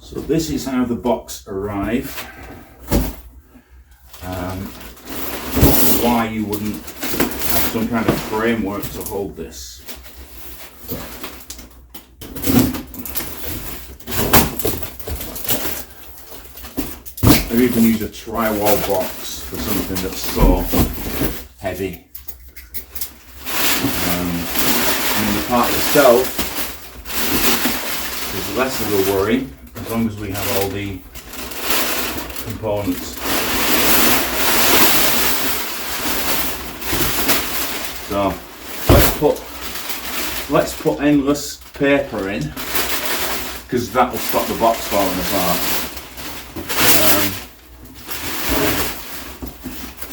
So this is how the box arrived. Why you wouldn't have some kind of framework to hold this. I've even used a tri-wall box for something that's so heavy. And the part itself is less of a worry as long as we have all the components. So let's put endless paper in, because that will stop the box falling apart.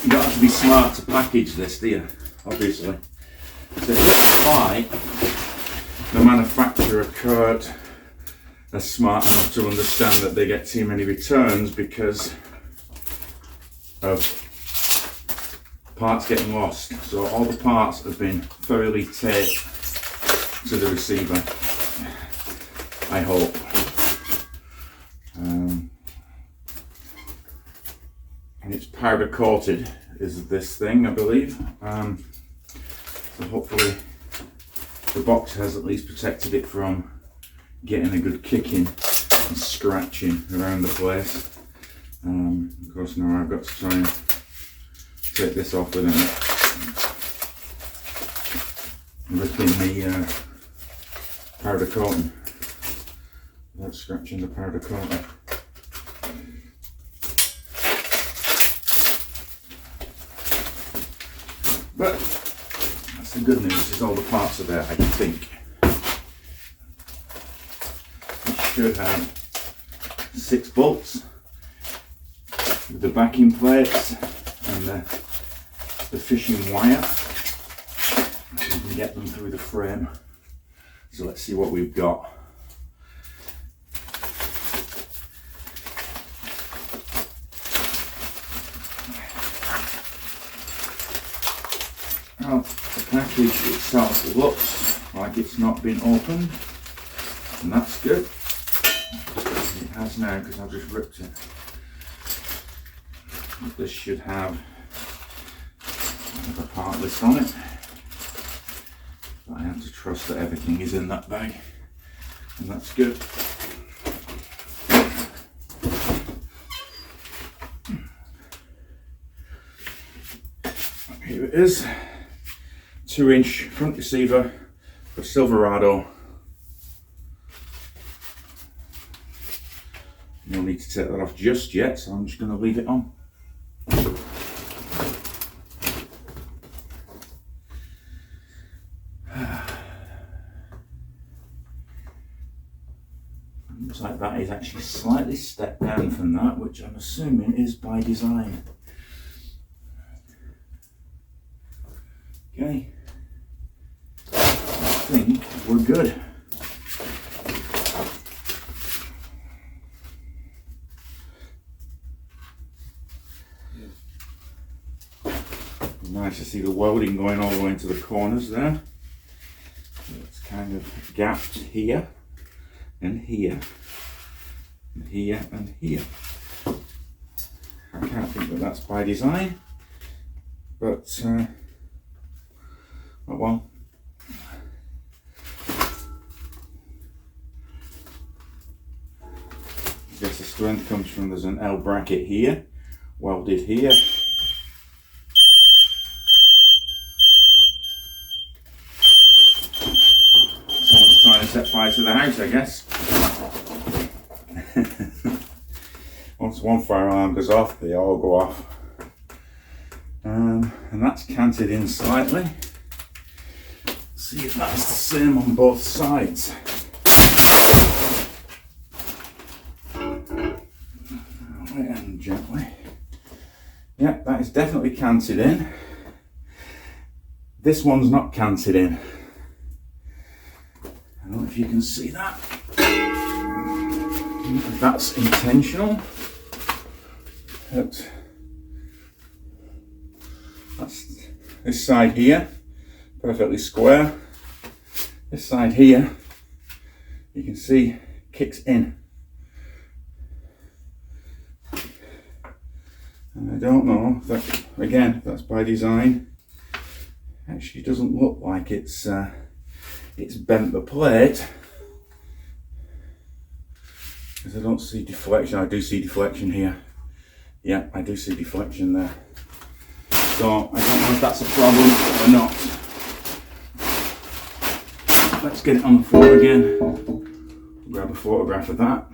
You don't have to be smart to package this, do you? Obviously. So that's why the manufacturer CURT are smart enough to understand that they get too many returns because of parts getting lost. So all the parts have been thoroughly taped to the receiver, I hope. And it's powder coated is this thing, I believe. So hopefully the box has at least protected it from getting a good kicking and scratching around the place. Of course now I've got to try and take this off without ripping the powder coating, without scratching the powder coating. But that's the good news, is all the parts are there, I think. It should have 6 bolts with the backing plates and the fishing wire. We can get them through the frame. So let's see what we've got. Well, the package itself looks like it's not been opened, and that's good. It has now, because I've just ripped it. This should have a part list on it, but I have to trust that everything is in that bag, and that's good. Here it is. 2-inch front receiver for Silverado. No need to take that off just yet, so I'm just going to leave it on. Looks like that is actually slightly stepped down from that, which I'm assuming is by design. Okay. I think we're good. Nice to see the welding going all the way into the corners there. So it's kind of gapped here and here and here and here. I can't think that that's by design, but oh well. I guess the strength comes from, there's an L bracket here, welded here. Someone's trying to set fire to the house, I guess. Once one fire alarm goes off, they all go off. And that's canted in slightly. See if that's the same on both sides. Lightly and gently. Yeah, that is definitely canted in. This one's not canted in. I don't know if you can see that. That's intentional. That's this side here, perfectly square. This side here, you can see, kicks in And I don't know if that, again, if that's by design. Actually doesn't look like it's bent the plate, because I don't see deflection. I do see deflection here. Yeah, I do see deflection there. So I don't know if that's a problem or not. Let's get it on the floor again. Grab a photograph of that.